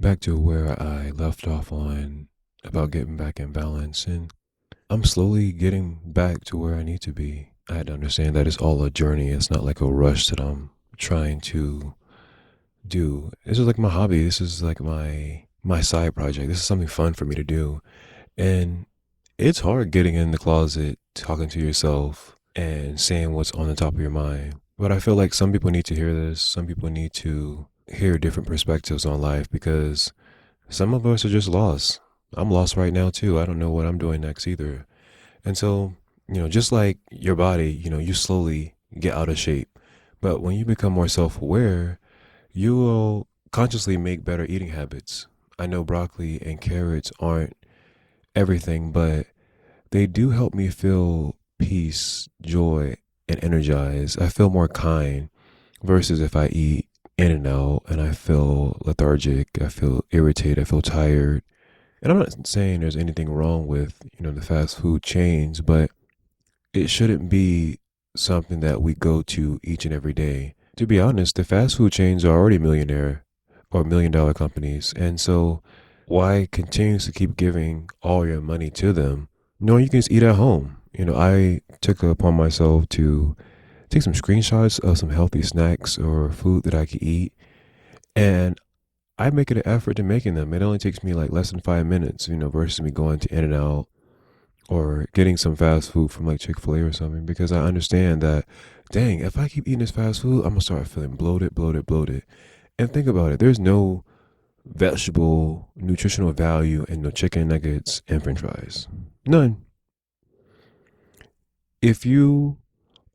back to where I left off on about getting back in balance, and I'm slowly getting back to where I need to be. I had to understand that it's all a journey. It's not like a rush that I'm trying to do. This is like my hobby. This is like my side project. This is something fun for me to do. And it's hard getting in the closet, talking to yourself and saying what's on the top of your mind. But I feel like some people need to hear this. Some people need to hear different perspectives on life because some of us are just lost. I'm lost right now too. I don't know what I'm doing next either. And so, just like your body, you slowly get out of shape. But when you become more self aware, you will consciously make better eating habits. I know broccoli and carrots aren't everything, but they do help me feel peace, joy, and energized. I feel more kind versus if I eat in and out and I feel lethargic, I feel irritated, I feel tired. And I'm not saying there's anything wrong with, the fast food chains, but it shouldn't be something that we go to each and every day. To be honest, the fast food chains are already millionaire or $1 million companies. And so why continue to keep giving all your money to them? No, you can just eat at home. I took it upon myself to take some screenshots of some healthy snacks or food that I could eat. And I make it an effort to making them. It only takes me like less than 5 minutes, versus me going to In and Out or getting some fast food from like Chick-fil-A or something, because I understand that, dang, if I keep eating this fast food, I'm gonna start feeling bloated, bloated, bloated. And think about it, there's no vegetable nutritional value in no chicken nuggets and french fries. None. If you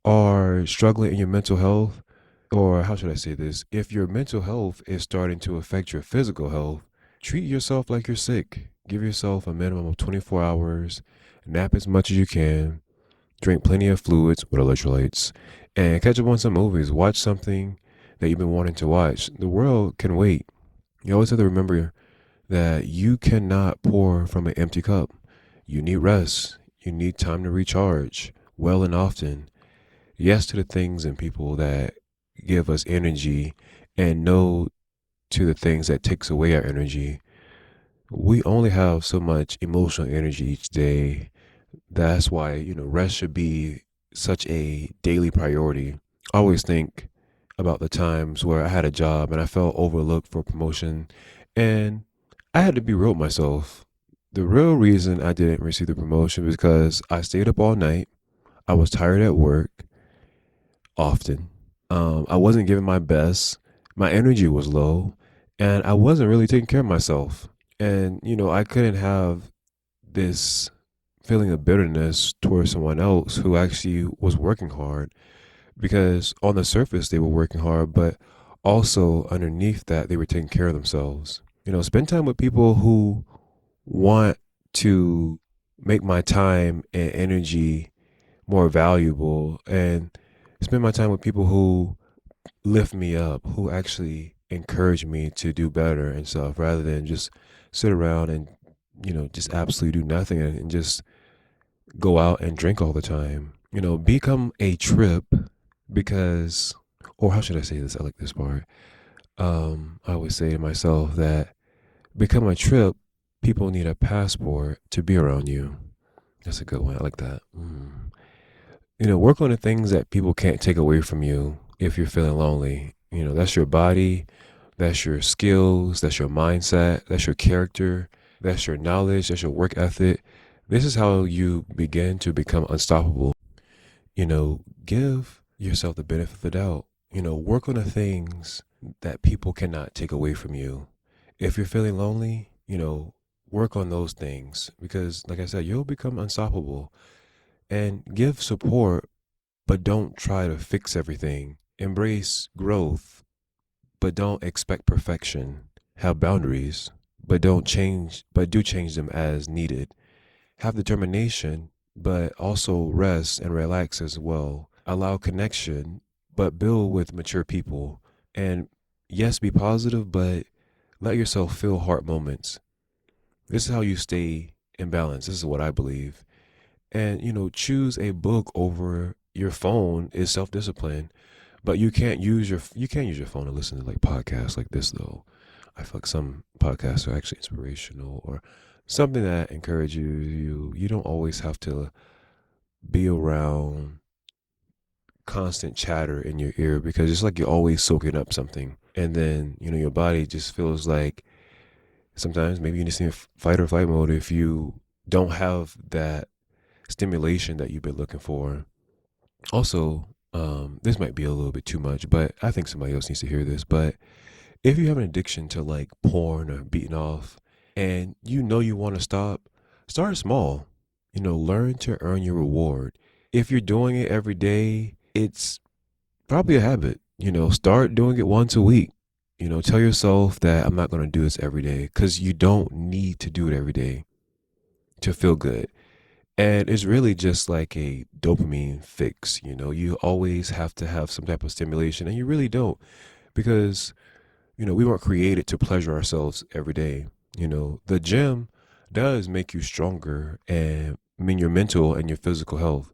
are struggling in your mental health, or how should I say this? If your mental health is starting to affect your physical health, treat yourself like you're sick. Give yourself a minimum of 24 hours, nap as much as you can, drink plenty of fluids with electrolytes, and catch up on some movies. Watch something that you've been wanting to watch. The world can wait. You always have to remember that you cannot pour from an empty cup. You need rest. You need time to recharge well and often. Yes to the things and people that give us energy, and no to the things that takes away our energy. We only have so much emotional energy each day. That's why, rest should be such a daily priority. I always think about the times where I had a job and I felt overlooked for promotion, and I had to be real with myself. The real reason I didn't receive the promotion was because I stayed up all night. I was tired at work often. I wasn't giving my best. My energy was low, and I wasn't really taking care of myself. And I couldn't have this feeling of bitterness towards someone else who actually was working hard, because on the surface they were working hard, but also underneath that they were taking care of themselves. Spend time with people who want to make my time and energy more valuable, and spend my time with people who lift me up, who actually encourage me to do better and stuff, rather than just sit around and just absolutely do nothing and just go out and drink all the time. Become a trip, because, or how should I say this? I like this part. I always say to myself that become a trip, people need a passport to be around you. That's a good one. I like that. Work on the things that people can't take away from you if you're feeling lonely. That's your body, that's your skills, that's your mindset, that's your character, that's your knowledge, that's your work ethic. This is how you begin to become unstoppable. Give yourself the benefit of the doubt. Work on the things that people cannot take away from you. If you're feeling lonely, work on those things, because, like I said, you'll become unstoppable. And give support, but don't try to fix everything. Embrace growth, but don't expect perfection. Have boundaries, but do change them as needed. Have determination, but also rest and relax as well. Allow connection, but build with mature people. And yes, be positive, but let yourself feel hard moments. This is how you stay in balance. This is what I believe. And choose a book over your phone is self-discipline. But you can't use your phone to listen to like podcasts like this though. I feel like some podcasts are actually inspirational or something that encourages you don't always have to be around constant chatter in your ear because it's like you're always soaking up something. And then, your body just feels like sometimes maybe you just need fight or flight mode if you don't have that stimulation that you've been looking for. Also, this might be a little bit too much, but I think somebody else needs to hear this. But if you have an addiction to like porn or beating off and you want to stop, start small. Learn to earn your reward. If you're doing it every day, it's probably a habit. Start doing it once a week. Tell yourself that I'm not going to do this every day because you don't need to do it every day to feel good. And it's really just like a dopamine fix. You always have to have some type of stimulation, and you really don't because, we weren't created to pleasure ourselves every day. The gym does make you stronger and your mental and your physical health.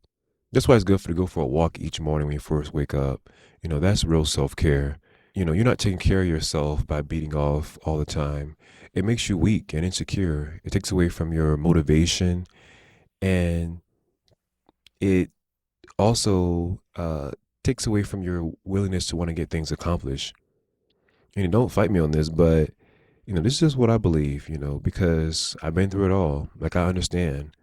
That's why it's good to go for a walk each morning when you first wake up. That's real self care. You're not taking care of yourself by beating off all the time. It makes you weak and insecure. It takes away from your motivation, and it also takes away from your willingness to want to get things accomplished. Don't fight me on this, but this is just what I believe. Because I've been through it all. Like I understand,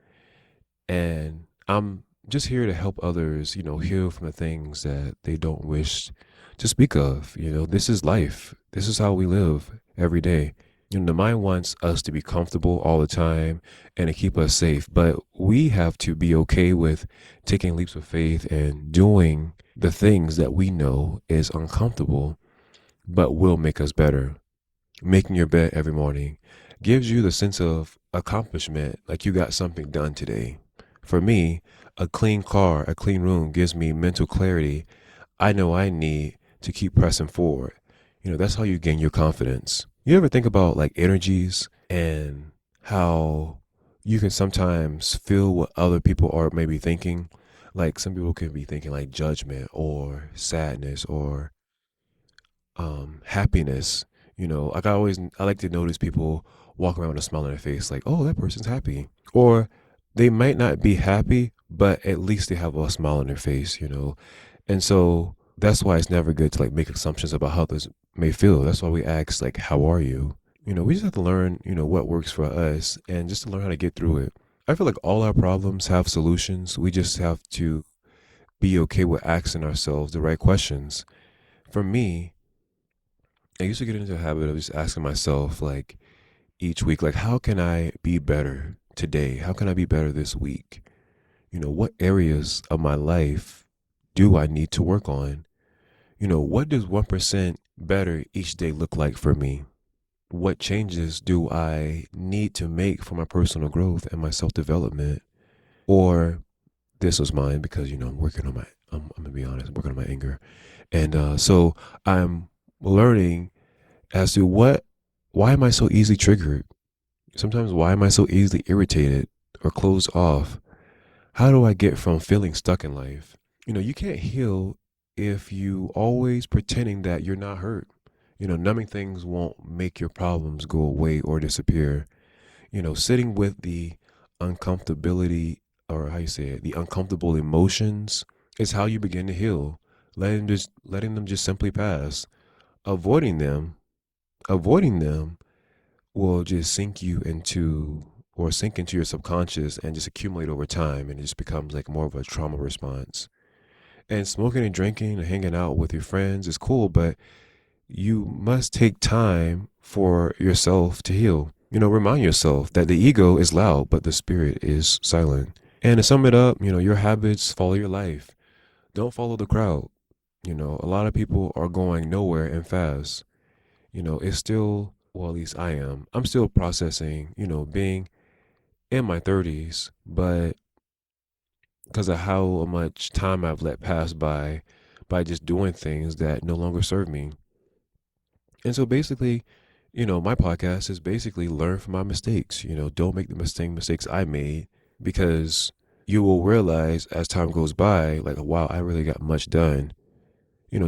and I'm just here to help others. Heal from the things that they don't wish to speak of. This is life. This is how we live every day. The mind wants us to be comfortable all the time and to keep us safe, but we have to be okay with taking leaps of faith and doing the things that we know is uncomfortable, but will make us better. Making your bed every morning gives you the sense of accomplishment, like you got something done today. For me, a clean car, a clean room gives me mental clarity I know I need to keep pressing forward. That's how you gain your confidence. You ever think about like energies and how you can sometimes feel what other people are maybe thinking? Like some people can be thinking like judgment or sadness or happiness. Like I like to notice people walk around with a smile on their face, like, oh, that person's happy. Or they might not be happy, but at least they have a smile on their face. And so that's why it's never good to like make assumptions about how others may feel. That's why we ask like, how are you? We just have to learn, what works for us and just to learn how to get through it. I feel like all our problems have solutions. We just have to be okay with asking ourselves the right questions. For me, I used to get into a habit of just asking myself, like, each week, like, how can I be better today? How can I be better this week? What areas of my life do I need to work on? What does 1% better each day look like for me? What changes do I need to make for my personal growth and my self development? Or this was mine because, I'm working on I'm gonna be honest, I'm working on my anger. And so I'm learning as to why am I so easily triggered? Sometimes why am I so easily irritated or closed off? How do I get from feeling stuck in life? You can't heal if you always pretending that you're not hurt. Numbing things won't make your problems go away or disappear. Sitting with the uncomfortability, or how you say it, the uncomfortable emotions is how you begin to heal. Letting them just simply pass. Avoiding them avoiding them will just sink into your subconscious and just accumulate over time, and it just becomes like more of a trauma response. And smoking and drinking and hanging out with your friends is cool, but you must take time for yourself to heal. Remind yourself that the ego is loud, but the spirit is silent. And to sum it up, your habits follow your life. Don't follow the crowd. A lot of people are going nowhere and fast. It's still, well, at least I am. I'm still processing, being in my 30s, but because of how much time I've let pass by just doing things that no longer serve me. And so basically, my podcast is basically learn from my mistakes. Don't make the same mistakes I made, because you will realize as time goes by, like, wow, I really got much done.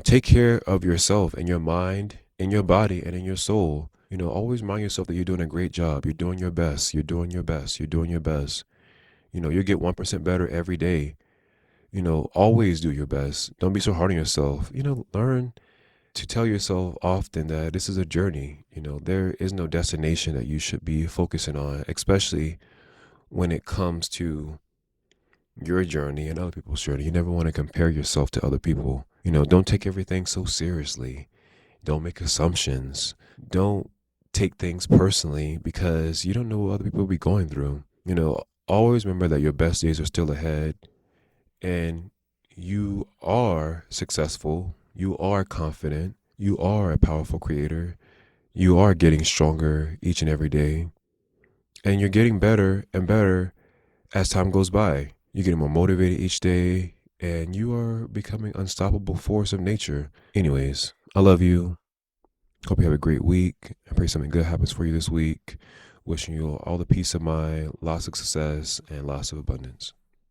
Take care of yourself and your mind and your body and in your soul. Always remind yourself that you're doing a great job. You're doing your best. You're doing your best. You're doing your best. You get 1% better every day. Always do your best. Don't be so hard on yourself. Learn to tell yourself often that this is a journey. There is no destination that you should be focusing on, especially when it comes to your journey and other people's journey. You never want to compare yourself to other people. Don't take everything so seriously. Don't make assumptions. Don't take things personally because you don't know what other people will be going through. Always remember that your best days are still ahead and you are successful. You are confident. You are a powerful creator. You are getting stronger each and every day. And you're getting better and better as time goes by. You're getting more motivated each day and you are becoming unstoppable force of nature. Anyways, I love you. Hope you have a great week. I pray something good happens for you this week. Wishing you all the peace of mind, lots of success, and lots of abundance.